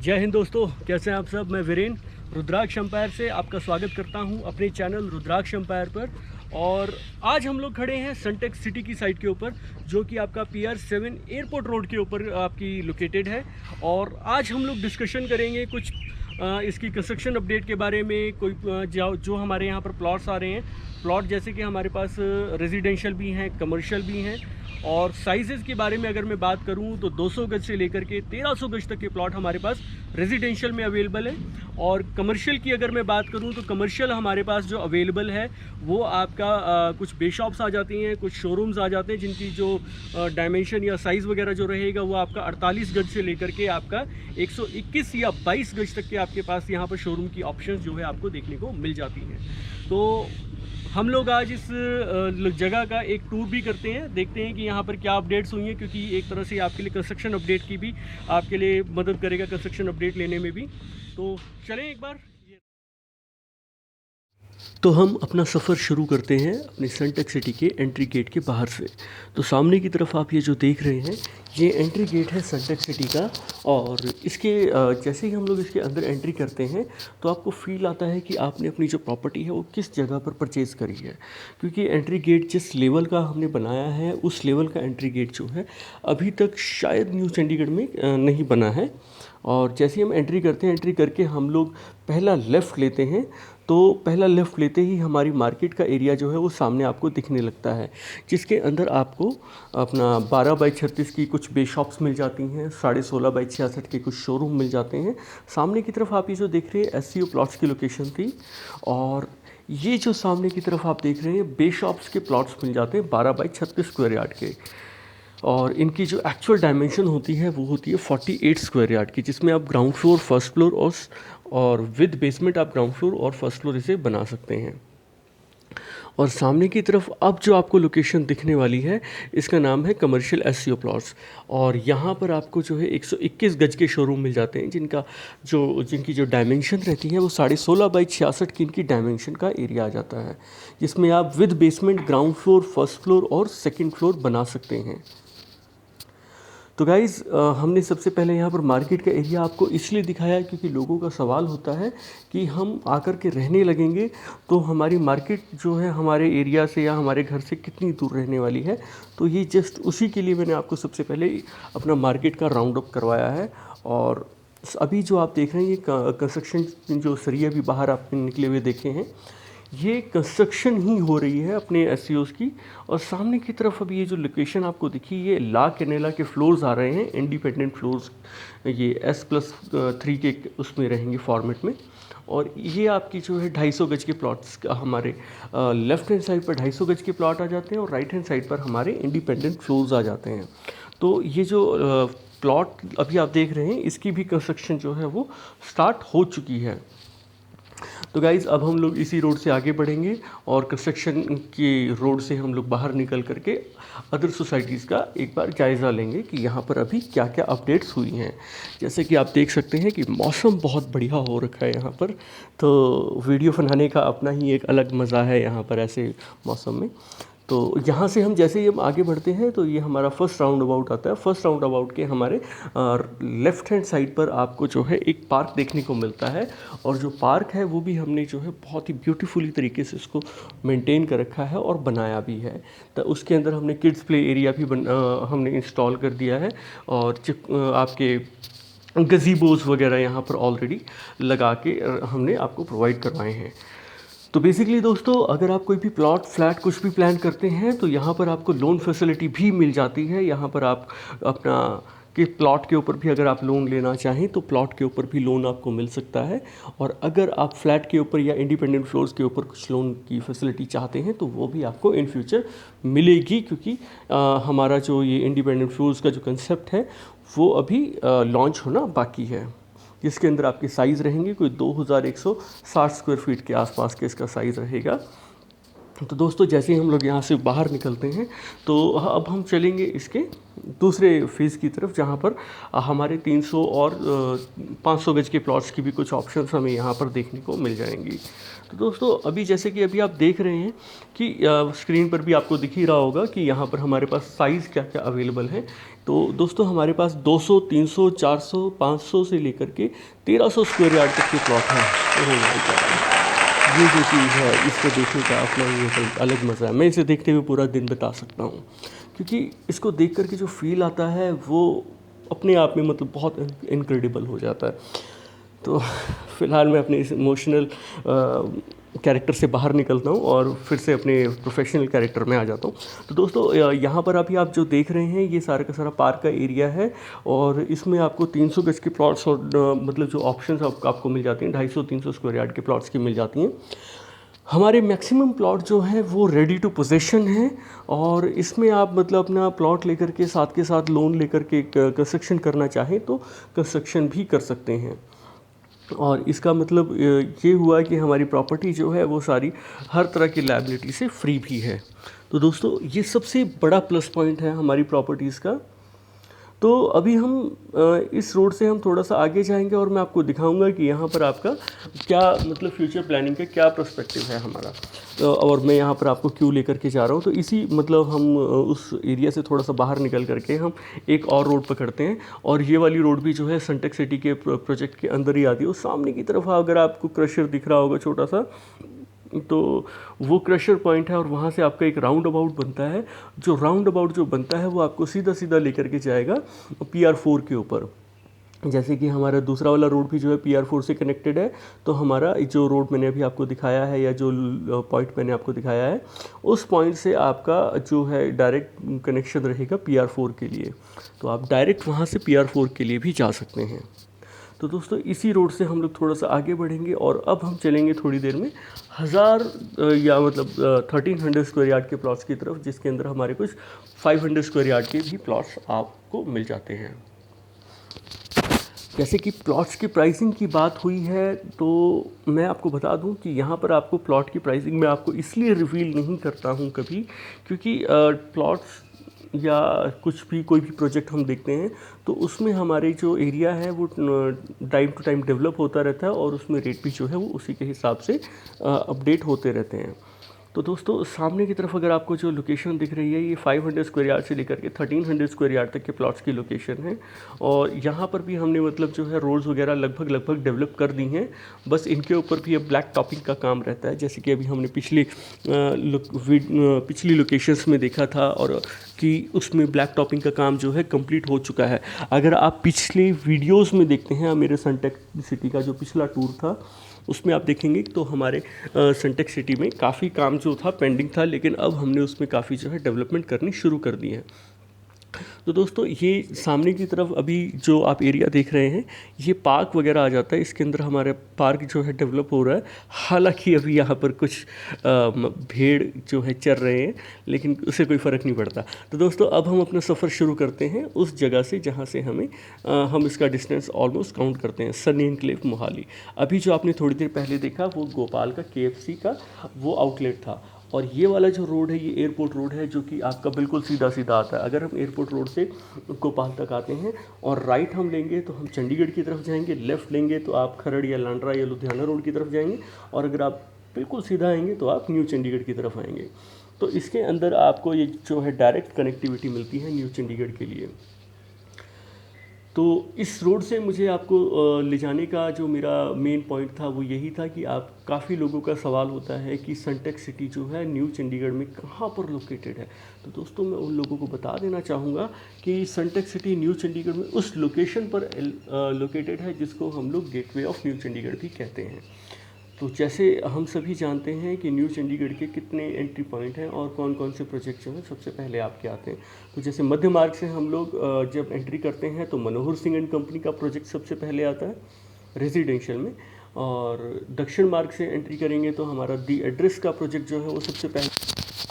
जय हिंद दोस्तों, कैसे हैं आप सब। मैं वीरेंद्र रुद्राक्ष एम्पायर से आपका स्वागत करता हूं अपने चैनल रुद्राक्ष एम्पायर पर। और आज हम लोग खड़े हैं सनटेक सिटी की साइट के ऊपर, जो कि आपका PR7 एयरपोर्ट रोड के ऊपर आपकी लोकेटेड है। और आज हम लोग डिस्कशन करेंगे कुछ इसकी कंस्ट्रक्शन अपडेट के बारे में। कोई जो हमारे यहाँ पर प्लॉट्स आ रहे हैं, प्लॉट जैसे कि हमारे पास रेजिडेंशियल भी हैं, कमर्शियल भी हैं। और साइज़ के बारे में अगर मैं बात करूं तो 200 गज से लेकर के 1300 गज तक के प्लॉट हमारे पास रेजिडेंशियल में अवेलेबल है। और कमर्शियल की अगर मैं बात करूं तो कमर्शियल हमारे पास जो अवेलेबल है वो आपका कुछ बे शॉप्स आ जाती हैं, कुछ शोरूम्स आ जाते हैं, जिनकी जो डायमेंशन या साइज़ वगैरह जो रहेगा वो आपका 48 गज से लेकर के आपका 121 या 22 गज तक के आपके पास यहाँ पर शोरूम की ऑप्शंस जो है आपको देखने को मिल जाती हैं। तो हम लोग आज इस जगह का एक टूर भी करते हैं, देखते हैं कि यहाँ पर क्या अपडेट्स हुई हैं, क्योंकि एक तरह से आपके लिए कंस्ट्रक्शन अपडेट की भी आपके लिए मदद करेगा कंस्ट्रक्शन अपडेट लेने में भी। तो चलें एक बार। तो हम अपना सफ़र शुरू करते हैं अपनी सनटेक सिटी के एंट्री गेट के बाहर से। तो सामने की तरफ आप ये जो देख रहे हैं, ये एंट्री गेट है सनटेक सिटी का। और इसके जैसे ही हम लोग इसके अंदर एंट्री करते हैं तो आपको फील आता है कि आपने अपनी जो प्रॉपर्टी है वो किस जगह पर परचेज़ करी है, क्योंकि एंट्री गेट जिस लेवल का हमने बनाया है उस लेवल का एंट्री गेट जो है अभी तक शायद न्यू चंडीगढ़ में नहीं बना है। और जैसे ही हम एंट्री करते हैं, एंट्री करके हम लोग पहला लेफ़्ट लेते हैं, तो पहला लेफ़्ट लेते ही हमारी मार्केट का एरिया जो है वो सामने आपको दिखने लगता है, जिसके अंदर आपको अपना 12x36 की कुछ बे शॉप्स मिल जाती हैं, 16.5x66 के कुछ शोरूम मिल जाते हैं। सामने की तरफ आप ये जो देख रहे हैं SCO प्लॉट्स की लोकेशन थी। और ये जो सामने की तरफ आप देख रहे हैं बे शॉप्स के प्लॉट्स मिल जाते हैं 12x36 स्क्वायर यार्ड के। और इनकी जो एक्चुअल डायमेंशन होती है वो होती है 48 स्क्वायर यार्ड की, जिसमें आप ग्राउंड फ्लोर, फर्स्ट फ्लोर और विद बेसमेंट आप ग्राउंड फ्लोर और फर्स्ट फ्लोर इसे बना सकते हैं। और सामने की तरफ अब जो आपको लोकेशन दिखने वाली है, इसका नाम है कमर्शियल SCO प्लॉट्स। और यहाँ पर आपको जो है 121 गज के शोरूम मिल जाते हैं, जिनकी जो डायमेंशन रहती है वो 16.5x66 की इनकी डायमेंशन का एरिया आ जाता है, जिसमें आप with basement ground floor, first floor और सेकेंड फ्लोर बना सकते हैं। तो गाइज़, हमने सबसे पहले यहाँ पर मार्केट का एरिया आपको इसलिए दिखाया क्योंकि लोगों का सवाल होता है कि हम आकर के रहने लगेंगे तो हमारी मार्केट जो है हमारे एरिया से या हमारे घर से कितनी दूर रहने वाली है। तो ये जस्ट उसी के लिए मैंने आपको सबसे पहले अपना मार्केट का राउंड अप करवाया है। और अभी जो आप देख रहे हैं ये कंस्ट्रक्शन जो सरिया भी बाहर आपने निकले हुए देखे हैं, ये कंस्ट्रक्शन ही हो रही है अपने SCOs की। और सामने की तरफ अभी ये जो लोकेशन आपको दिखी, ये ला कैनेला के फ्लोर्स आ रहे हैं, इंडिपेंडेंट फ्लोर्स, ये S+3 के उसमें रहेंगे फॉर्मेट में। और ये आपकी जो है 250 गज के प्लॉट्स हमारे लेफ़्ट हैंड साइड पर 250 गज के प्लॉट आ जाते हैं और राइट हैंड साइड पर हमारे इंडिपेंडेंट फ्लोर्स आ जाते हैं। तो ये जो प्लॉट अभी आप देख रहे हैं, इसकी भी कंस्ट्रक्शन जो है वो स्टार्ट हो चुकी है। तो गाइज़, अब हम लोग इसी रोड से आगे बढ़ेंगे और कंस्ट्रक्शन की रोड से हम लोग बाहर निकल करके अदर सोसाइटीज़ का एक बार जायज़ा लेंगे कि यहाँ पर अभी क्या क्या अपडेट्स हुई हैं। जैसे कि आप देख सकते हैं कि मौसम बहुत बढ़िया हो रखा है यहाँ पर, तो वीडियो बनाने का अपना ही एक अलग मज़ा है यहाँ पर ऐसे मौसम में। तो यहाँ से हम जैसे ही हम आगे बढ़ते हैं तो ये हमारा फर्स्ट राउंड अबाउट आता है। फर्स्ट राउंड अबाउट के हमारे लेफ़्ट हैंड साइड पर आपको जो है एक पार्क देखने को मिलता है। और जो पार्क है वो भी हमने जो है बहुत ही ब्यूटीफुली तरीके से उसको मेंटेन कर रखा है और बनाया भी है। तो उसके अंदर हमने किड्स प्ले एरिया भी हमने इंस्टॉल कर दिया है। और आपके गज़ीबोज़ वगैरह यहाँ पर ऑलरेडी लगा के हमने आपको प्रोवाइड करवाए हैं। तो बेसिकली दोस्तों, अगर आप कोई भी प्लॉट, फ्लैट कुछ भी प्लान करते हैं तो यहाँ पर आपको लोन फैसिलिटी भी मिल जाती है। यहाँ पर आप अपना कि प्लॉट के ऊपर भी अगर आप लोन लेना चाहें तो प्लॉट के ऊपर भी लोन आपको मिल सकता है। और अगर आप फ्लैट के ऊपर या इंडिपेंडेंट फ्लोर्स के ऊपर कुछ लोन की फैसिलिटी चाहते हैं तो वो भी आपको इन फ्यूचर मिलेगी, क्योंकि हमारा जो ये इंडिपेंडेंट फ्लोर्स का जो कंसेप्ट है वो अभी लॉन्च होना बाकी है, जिसके अंदर आपके साइज़ रहेंगे कोई 2160 स्क्वायर फीट के आसपास के इसका साइज़ रहेगा। तो दोस्तों जैसे ही हम लोग यहाँ से बाहर निकलते हैं तो अब हम चलेंगे इसके दूसरे फेज़ की तरफ, जहाँ पर हमारे 300 और 500 गज के प्लॉट्स की भी कुछ ऑप्शंस हमें यहाँ पर देखने को मिल जाएंगी। तो दोस्तों अभी जैसे कि अभी आप देख रहे हैं कि स्क्रीन पर भी आपको दिख ही रहा होगा कि यहाँ पर हमारे पास साइज़ क्या क्या अवेलेबल है। तो दोस्तों हमारे पास 200, 300, 400, 500 से लेकर के 1300 स्क्वायर यार्ड तक के प्लॉट हैं। ओह माय गॉड, ये जो चीज़ है इसको देखने का अपना ही एक अलग मज़ा है। मैं इसे देखते हुए पूरा दिन बिता सकता हूँ, क्योंकि इसको देख कर के जो फ़ील आता है वो अपने आप में मतलब बहुत इनक्रेडिबल हो जाता है। तो फ़िलहाल मैं अपने इस इमोशनल कैरेक्टर से बाहर निकलता हूँ और फिर से अपने प्रोफेशनल कैरेक्टर में आ जाता हूँ। तो दोस्तों यहाँ पर अभी आप जो देख रहे हैं ये सारा का सारा पार्क का एरिया है, और इसमें आपको 300 गज के प्लॉट्स और मतलब जो ऑप्शंस आपको मिल जाती हैं 250-300 स्क्वायर यार्ड के प्लॉट्स की मिल जाती हैं। हमारे मैक्सिमम प्लॉट जो है वो रेडी टू पोजेशन है, और इसमें आप मतलब अपना प्लॉट लेकर के साथ लोन लेकर के कंस्ट्रक्शन करना चाहें तो कंस्ट्रक्शन भी कर सकते हैं। और इसका मतलब ये हुआ कि हमारी प्रॉपर्टी जो है वो सारी हर तरह की लायबिलिटी से फ्री भी है। तो दोस्तों ये सबसे बड़ा प्लस पॉइंट है हमारी प्रॉपर्टीज़ का। तो अभी हम इस रोड से हम थोड़ा सा आगे जाएंगे और मैं आपको दिखाऊंगा कि यहाँ पर आपका क्या मतलब फ्यूचर प्लानिंग का क्या पर्सपेक्टिव है हमारा। और मैं यहाँ पर आपको क्यों लेकर के जा रहा हूँ, तो इसी मतलब हम उस एरिया से थोड़ा सा बाहर निकल करके हम एक और रोड पकड़ते हैं, और ये वाली रोड भी जो है सनटेक सिटी के प्रोजेक्ट के अंदर ही आती है। उस सामने की तरफ अगर आपको क्रशर दिख रहा होगा छोटा सा, तो वो क्रशर पॉइंट है, और वहाँ से आपका एक राउंड अबाउट बनता है। जो राउंड अबाउट जो बनता है वो आपको सीधा सीधा लेकर के जाएगा PR4 के ऊपर। जैसे कि हमारा दूसरा वाला रोड भी जो है PR4 से कनेक्टेड है, तो हमारा जो रोड मैंने अभी आपको दिखाया है या जो पॉइंट मैंने आपको दिखाया है उस पॉइंट से आपका जो है डायरेक्ट कनेक्शन रहेगा PR4 के लिए। तो आप डायरेक्ट वहाँ से PR4 के लिए भी जा सकते हैं। तो दोस्तों इसी रोड से हम लोग थोड़ा सा आगे बढ़ेंगे, और अब हम चलेंगे थोड़ी देर में 1000 या मतलब 1300 स्क्वायर यार्ड के प्लॉट्स की तरफ, जिसके अंदर हमारे कुछ 500 स्क्वायर यार्ड के भी प्लॉट्स आपको मिल जाते हैं। जैसे कि प्लॉट्स की प्राइसिंग की बात हुई है, तो मैं आपको बता दूं कि यहाँ पर आपको प्लॉट की प्राइसिंग मैं आपको इसलिए रिवील नहीं करता हूँ कभी, क्योंकि प्लॉट्स या कुछ भी कोई भी प्रोजेक्ट हम देखते हैं तो उसमें हमारे जो एरिया है वो टाइम टू टाइम डेवलप होता रहता है, और उसमें रेट भी जो है वो उसी के हिसाब से अपडेट होते रहते हैं। तो दोस्तों सामने की तरफ अगर आपको जो लोकेशन दिख रही है ये 500 स्क्वायर यार्ड से लेकर के 1300 स्क्वायर यार्ड तक के प्लॉट्स की लोकेशन है, और यहाँ पर भी हमने मतलब जो है रोड्स वगैरह लगभग डेवलप कर दी हैं। बस इनके ऊपर भी अब ब्लैक टॉपिंग का काम रहता है, जैसे कि अभी हमने पिछली लोकेशंस में देखा था, और कि उसमें ब्लैक टॉपिंग का काम जो है कंप्लीट हो चुका है। अगर आप पिछले वीडियोस में देखते हैं मेरे सनटेक सिटी का जो पिछला टूर था उसमें आप देखेंगे तो हमारे सनटेक सिटी में काफ़ी काम जो था पेंडिंग था, लेकिन अब हमने उसमें काफ़ी जो है डेवलपमेंट करनी शुरू कर दी है। तो दोस्तों ये सामने की तरफ अभी जो आप एरिया देख रहे हैं ये पार्क वगैरह आ जाता है, इसके अंदर हमारे पार्क जो है डेवलप हो रहा है। हालांकि अभी यहाँ पर कुछ भेड़ जो है चर रहे हैं, लेकिन उससे कोई फ़र्क नहीं पड़ता। तो दोस्तों अब हम अपना सफ़र शुरू करते हैं उस जगह से जहाँ से हम इसका डिस्टेंस ऑलमोस्ट काउंट करते हैं, सनी एनक्लेव मोहाली। अभी जो आपने थोड़ी देर पहले देखा वो गोपाल का KFC का वो आउटलेट था, और ये वाला जो रोड है ये एयरपोर्ट रोड है, जो कि आपका बिल्कुल सीधा सीधा आता है। अगर हम एयरपोर्ट रोड से भोपाल तक आते हैं और राइट हम लेंगे तो हम चंडीगढ़ की तरफ जाएंगे, लेफ़्ट लेंगे तो आप खरड़ या लांडरा या लुधियाना रोड की तरफ जाएंगे, और अगर आप बिल्कुल सीधा आएंगे तो आप न्यू चंडीगढ़ की तरफ आएंगे। तो इसके अंदर आपको ये जो है डायरेक्ट कनेक्टिविटी मिलती है न्यू चंडीगढ़ के लिए। तो इस रोड से मुझे आपको ले जाने का जो मेरा मेन पॉइंट था वो यही था कि आप काफ़ी लोगों का सवाल होता है कि सनटेक सिटी जो है न्यू चंडीगढ़ में कहाँ पर लोकेटेड है। तो दोस्तों मैं उन लोगों को बता देना चाहूँगा कि सनटेक सिटी न्यू चंडीगढ़ में उस लोकेशन पर लोकेटेड है जिसको हम लोग गेटवे ऑफ न्यू चंडीगढ़ भी कहते हैं। तो जैसे हम सभी जानते हैं कि न्यू चंडीगढ़ के कितने एंट्री पॉइंट हैं और कौन कौन से प्रोजेक्ट जो हैं सबसे पहले आपके आते हैं। तो जैसे मध्य मार्ग से हम लोग जब एंट्री करते हैं तो मनोहर सिंह एंड कंपनी का प्रोजेक्ट सबसे पहले आता है रेजिडेंशियल में, और दक्षिण मार्ग से एंट्री करेंगे तो हमारा दी एड्रेस का प्रोजेक्ट जो है वो सबसे पहले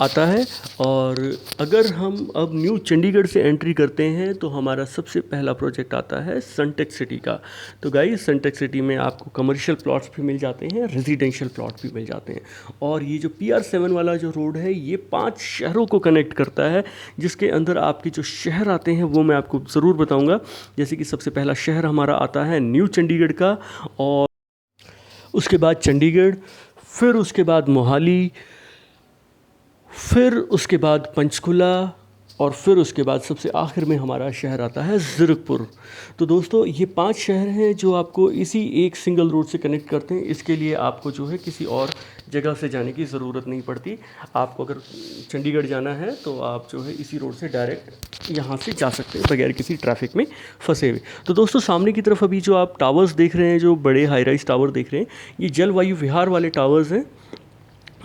आता है। और अगर हम अब न्यू चंडीगढ़ से एंट्री करते हैं तो हमारा सबसे पहला प्रोजेक्ट आता है सनटेक सिटी का। तो गाइस सनटेक सिटी में आपको कमर्शियल प्लॉट्स भी मिल जाते हैं, रेजिडेंशियल प्लॉट भी मिल जाते हैं। और ये जो PR7 वाला जो रोड है ये 5 शहरों को कनेक्ट करता है, जिसके अंदर आपके जो शहर आते हैं वो मैं आपको ज़रूर बताऊँगा। जैसे कि सबसे पहला शहर हमारा आता है न्यू चंडीगढ़ का, और उसके बाद चंडीगढ़, फिर उसके बाद मोहाली, फिर उसके बाद पंचकुला, और फिर उसके बाद सबसे आखिर में हमारा शहर आता है ज़ीरकपुर। तो दोस्तों ये 5 शहर हैं जो आपको इसी एक सिंगल रोड से कनेक्ट करते हैं। इसके लिए आपको जो है किसी और जगह से जाने की ज़रूरत नहीं पड़ती। आपको अगर चंडीगढ़ जाना है तो आप जो है इसी रोड से डायरेक्ट यहाँ से जा सकते हैं बगैर किसी ट्रैफिक में फंसे हुए। तो दोस्तों सामने की तरफ अभी जो आप टावर्स देख रहे हैं, जो बड़े हाई राइज टावर देख रहे हैं, ये जलवायु विहार वाले टावर्स हैं।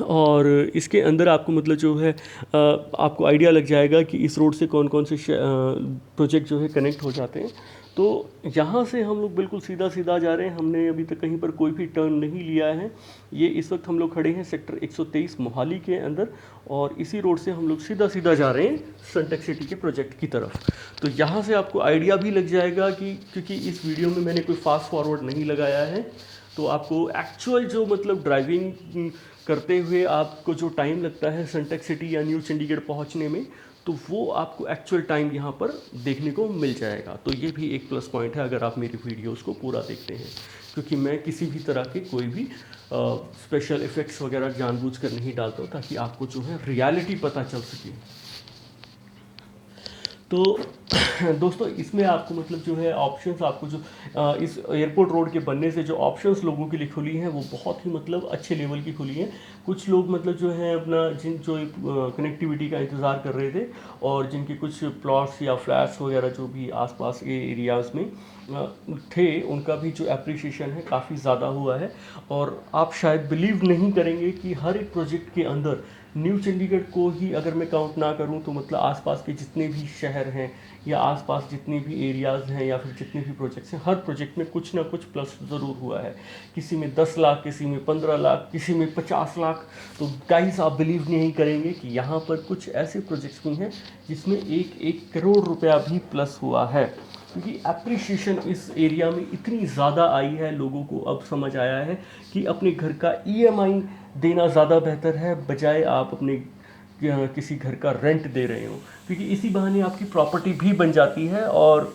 और इसके अंदर आपको मतलब जो है आपको आइडिया लग जाएगा कि इस रोड से कौन कौन से प्रोजेक्ट जो है कनेक्ट हो जाते हैं। तो यहाँ से हम लोग बिल्कुल सीधा सीधा जा रहे हैं, हमने अभी तक कहीं पर कोई भी टर्न नहीं लिया है। ये इस वक्त हम लोग खड़े हैं सेक्टर 123 मोहाली के अंदर, और इसी रोड से हम लोग सीधा सीधा जा रहे हैं सनटेक सिटी के प्रोजेक्ट की तरफ। तो यहाँ से आपको आइडिया भी लग जाएगा कि क्योंकि इस वीडियो में मैंने कोई फास्ट फॉरवर्ड नहीं लगाया है, तो आपको एक्चुअल जो मतलब ड्राइविंग करते हुए आपको जो टाइम लगता है सनटेक सिटी या न्यू चंडीगढ़ पहुंचने में, तो वो आपको एक्चुअल टाइम यहाँ पर देखने को मिल जाएगा। तो ये भी एक प्लस पॉइंट है अगर आप मेरी वीडियोस को पूरा देखते हैं, क्योंकि मैं किसी भी तरह के कोई भी स्पेशल इफ़ेक्ट्स वगैरह जानबूझकर नहीं डालता हूँ, ताकि आपको जो है रियलिटी पता चल सके। तो दोस्तों इसमें आपको मतलब जो है ऑप्शंस, आपको जो इस एयरपोर्ट रोड के बनने से जो ऑप्शंस लोगों के लिए खुली हैं वो बहुत ही मतलब अच्छे लेवल की खुली हैं। कुछ लोग मतलब जो है अपना जो कनेक्टिविटी का इंतज़ार कर रहे थे, और जिनके कुछ प्लॉट्स या फ्लैट्स वगैरह जो भी आसपास के एरियाज़ में थे, उनका भी जो एप्रिसिएशन है काफ़ी ज़्यादा हुआ है। और आप शायद बिलीव नहीं करेंगे कि हर एक प्रोजेक्ट के अंदर न्यू चंडीगढ़ को ही अगर मैं काउंट ना करूं तो मतलब आसपास के जितने भी शहर हैं या आसपास जितने भी एरियाज़ हैं या फिर जितने भी प्रोजेक्ट्स हैं, हर प्रोजेक्ट में कुछ ना कुछ प्लस ज़रूर हुआ है। किसी में 10 लाख, किसी में 15 लाख, किसी में 50 लाख। तो गाइस आप बिलीव नहीं करेंगे कि यहाँ पर कुछ ऐसे प्रोजेक्ट्स भी हैं जिसमें 1-1 करोड़ रुपया भी प्लस हुआ है। क्योंकि एप्रिसिएशन इस एरिया में इतनी ज़्यादा आई है, लोगों को अब समझ आया है कि अपने घर का EMI देना ज़्यादा बेहतर है बजाय आप अपने किसी घर का रेंट दे रहे हो, क्योंकि इसी बहाने आपकी प्रॉपर्टी भी बन जाती है और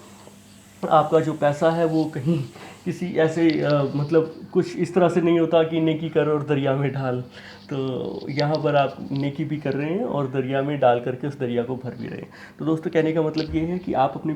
आपका जो पैसा है वो कहीं किसी ऐसे मतलब कुछ इस तरह से नहीं होता कि नेकी कर और दरिया में डाल। तो यहाँ पर आप नेकी भी कर रहे हैं और दरिया में डाल करके उस दरिया को भर भी रहे हैं। तो दोस्तों कहने का मतलब ये है कि आप अपने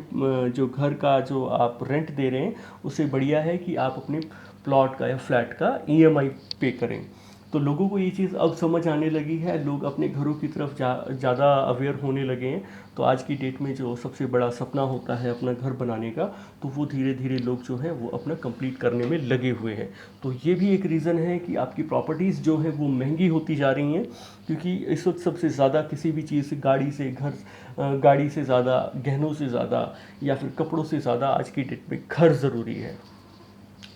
जो घर का जो आप रेंट दे रहे हैं उससे बढ़िया है कि आप अपने प्लॉट का या फ्लैट का EMI पे करें। तो लोगों को ये चीज़ अब समझ आने लगी है, लोग अपने घरों की तरफ ज़्यादा अवेयर होने लगे हैं। तो आज की डेट में जो सबसे बड़ा सपना होता है अपना घर बनाने का, तो वो धीरे धीरे लोग जो हैं वो अपना कंप्लीट करने में लगे हुए हैं। तो ये भी एक रीज़न है कि आपकी प्रॉपर्टीज़ जो है वो महंगी होती जा रही हैं, क्योंकि इस वक्त सबसे ज़्यादा किसी भी चीज़ से गाड़ी से ज़्यादा, गहनों से ज़्यादा या फिर कपड़ों से ज़्यादा आज की डेट में घर ज़रूरी है।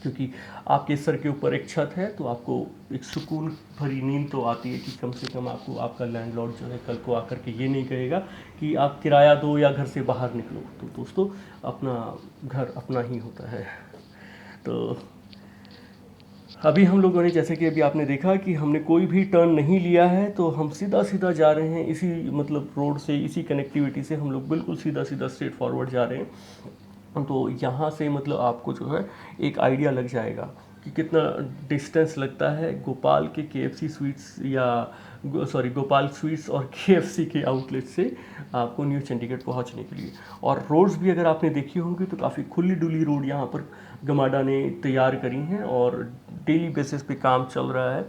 क्योंकि आपके सर के ऊपर एक छत है तो आपको एक सुकून भरी नींद तो आती है कि कम से कम आपको आपका लैंडलॉर्ड जो है कल को आकर के ये नहीं कहेगा कि आप किराया दो या घर से बाहर निकलो। तो दोस्तों अपना घर अपना ही होता है। तो अभी हम लोगों ने, जैसे कि अभी आपने देखा कि हमने कोई भी टर्न नहीं लिया है, तो हम सीधा सीधा जा रहे हैं इसी मतलब रोड से, इसी कनेक्टिविटी से हम लोग बिल्कुल सीधा सीधा स्ट्रेट फॉरवर्ड जा रहे हैं। तो यहाँ से मतलब आपको जो है एक आइडिया लग जाएगा कि कितना डिस्टेंस लगता है गोपाल के KFC स्वीट्स या गोपाल स्वीट्स और KFC के आउटलेट से आपको न्यू चंडीगढ़ पहुंचने के लिए। और रोड्स भी अगर आपने देखी होंगी तो काफ़ी खुली डुली रोड यहाँ पर गमाडा ने तैयार करी हैं और डेली बेसिस पे काम चल रहा है।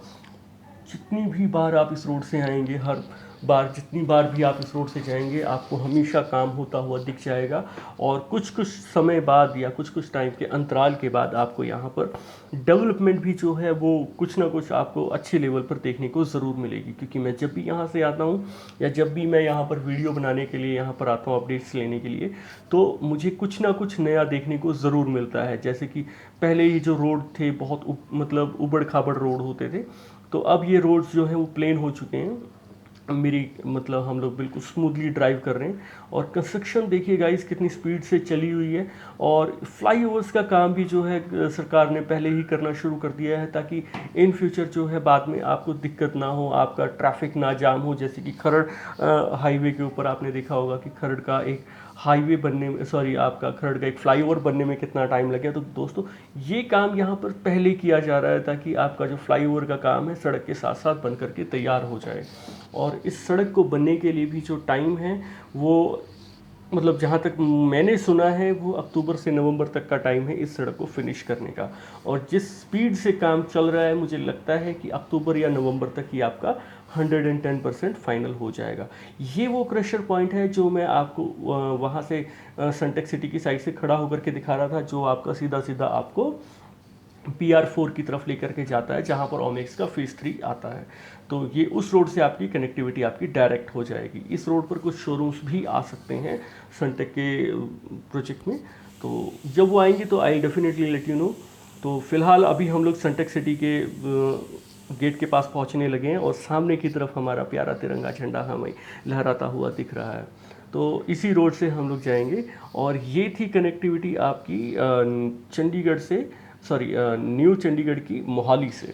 जितनी भी बार आप इस रोड से आएंगे, हर बार जितनी बार भी आप इस रोड से जाएंगे, आपको हमेशा काम होता हुआ दिख जाएगा। और कुछ कुछ समय बाद या कुछ कुछ टाइम के अंतराल के बाद आपको यहाँ पर डेवलपमेंट भी जो है वो कुछ ना कुछ आपको अच्छे लेवल पर देखने को ज़रूर मिलेगी। क्योंकि मैं जब भी यहाँ से आता हूँ या जब भी मैं यहाँ पर वीडियो बनाने के लिए यहाँ पर आता हूँ अपडेट्स लेने के लिए, तो मुझे कुछ ना कुछ नया देखने को ज़रूर मिलता है। जैसे कि पहले ये जो रोड थे बहुत मतलब उबड़ खाबड़ रोड होते थे, तो अब ये रोड्स जो हैं वो प्लेन हो चुके हैं। मेरी मतलब हम लोग बिल्कुल स्मूथली ड्राइव कर रहे हैं। और कंस्ट्रक्शन देखिए गाइस कितनी स्पीड से चली हुई है। और फ्लाईओवर्स का काम भी जो है सरकार ने पहले ही करना शुरू कर दिया है, ताकि इन फ्यूचर जो है बाद में आपको दिक्कत ना हो, आपका ट्रैफिक ना जाम हो। जैसे कि खरड़ हाईवे के ऊपर आपने देखा होगा कि खरड़ का एक हाईवे बनने में, सॉरी आपका खरड़ का एक फ्लाईओवर बनने में कितना टाइम लगे। तो दोस्तों ये काम यहाँ पर पहले किया जा रहा है, ताकि आपका जो फ्लाईओवर का काम है सड़क के साथ साथ बन करके तैयार हो जाए। और इस सड़क को बनने के लिए भी जो टाइम है वो मतलब जहाँ तक मैंने सुना है वो अक्टूबर से नवंबर तक का टाइम है इस सड़क को फिनिश करने का। और जिस स्पीड से काम चल रहा है मुझे लगता है कि अक्टूबर या नवंबर तक ही आपका 110% फाइनल हो जाएगा। ये वो क्रशर पॉइंट है जो मैं आपको वहाँ से सनटेक सिटी की साइड से खड़ा होकर के दिखा रहा था, जो आपका सीधा सीधा आपको PR4 की तरफ लेकर के जाता है, जहाँ पर ओमेक्स का फेज़ 3 आता है। तो ये उस रोड से आपकी कनेक्टिविटी आपकी डायरेक्ट हो जाएगी। इस रोड पर कुछ शोरूम्स भी आ सकते हैं सनटेक के प्रोजेक्ट में, तो जब वो आएंगे तो I definitely let you know. तो फिलहाल अभी हम लोग सनटेक सिटी के गेट के पास पहुंचने लगे हैं, और सामने की तरफ हमारा प्यारा तिरंगा झंडा हमें लहराता हुआ दिख रहा है। तो इसी रोड से हम लोग जाएंगे। और ये थी कनेक्टिविटी आपकी चंडीगढ़ से, सॉरी न्यू चंडीगढ़ की मोहाली से,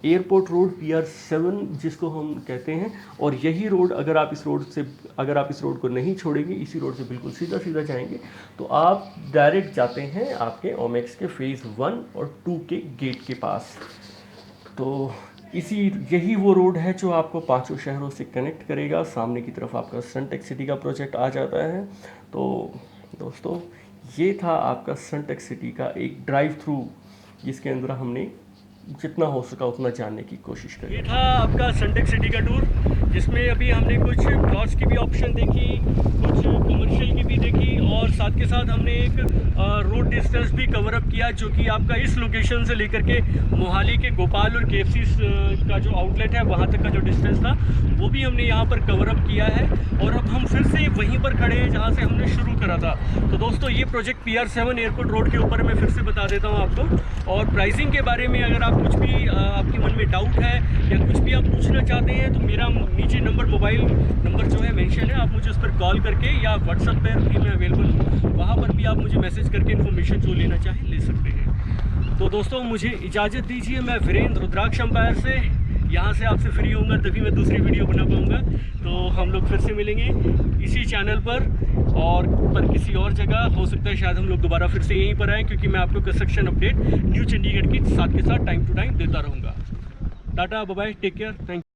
एयरपोर्ट रोड PR7 जिसको हम कहते हैं। और यही रोड अगर आप इस रोड को नहीं छोड़ेंगे, इसी रोड से बिल्कुल सीधा सीधा जाएंगे, तो आप डायरेक्ट जाते हैं आपके ओमेक्स के फेज़ 1 और 2 के गेट के पास। तो यही वो रोड है जो आपको 5 शहरों से कनेक्ट करेगा। सामने की तरफ आपका सनटेक सिटी का प्रोजेक्ट आ जाता है। तो दोस्तों ये था आपका सनटेक सिटी का एक ड्राइव थ्रू, जिसके अंदर हमने जितना हो सका उतना जानने की कोशिश करी। ये था आपका सनटेक सिटी का टूर, जिसमें अभी हमने कुछ प्लॉट्स की भी ऑप्शन देखी, कुछ कमर्शियल की भी देखी, और साथ के साथ हमने एक रोड डिस्टेंस भी कवर अप किया, जो कि आपका इस लोकेशन से लेकर के मोहाली के गोपाल और KFC का जो आउटलेट है वहाँ तक का जो डिस्टेंस था वो भी हमने यहाँ पर कवर अप किया है। और अब हम फिर से वहीं पर खड़े हैं जहाँ से हमने शुरू करा था। तो दोस्तों ये प्रोजेक्ट PR7 एयरपोर्ट रोड के ऊपर मैं फिर से बता देता हूँ आपको। और प्राइसिंग के बारे में अगर आप कुछ भी आपके मन में डाउट है या कुछ भी आप पूछना चाहते हैं, तो मेरा नीचे मोबाइल नंबर जो है मेंशन है, आप मुझे उस पर कॉल करके, या व्हाट्सएप पर भी मैं अवेलेबल हूँ, वहाँ पर भी आप मुझे मैसेज करके इन्फॉर्मेशन जो लेना चाहें ले सकते हैं। तो दोस्तों मुझे इजाज़त दीजिए, मैं वीरेंद्र रुद्राक्ष एम्पायर से यहाँ से आपसे फ्री होऊंगा, तभी मैं दूसरी वीडियो बना पाऊँगा। तो हम लोग फिर से मिलेंगे इसी चैनल पर, और किसी और जगह हो सकता है शायद हम लोग दोबारा फिर से यहीं पर आएँ, क्योंकि मैं आपको कंस्ट्रक्शन अपडेट न्यू चंडीगढ़ की साथ के साथ टाइम टू टाइम देता रहूँगा। Tata bye bye, take care, thank you.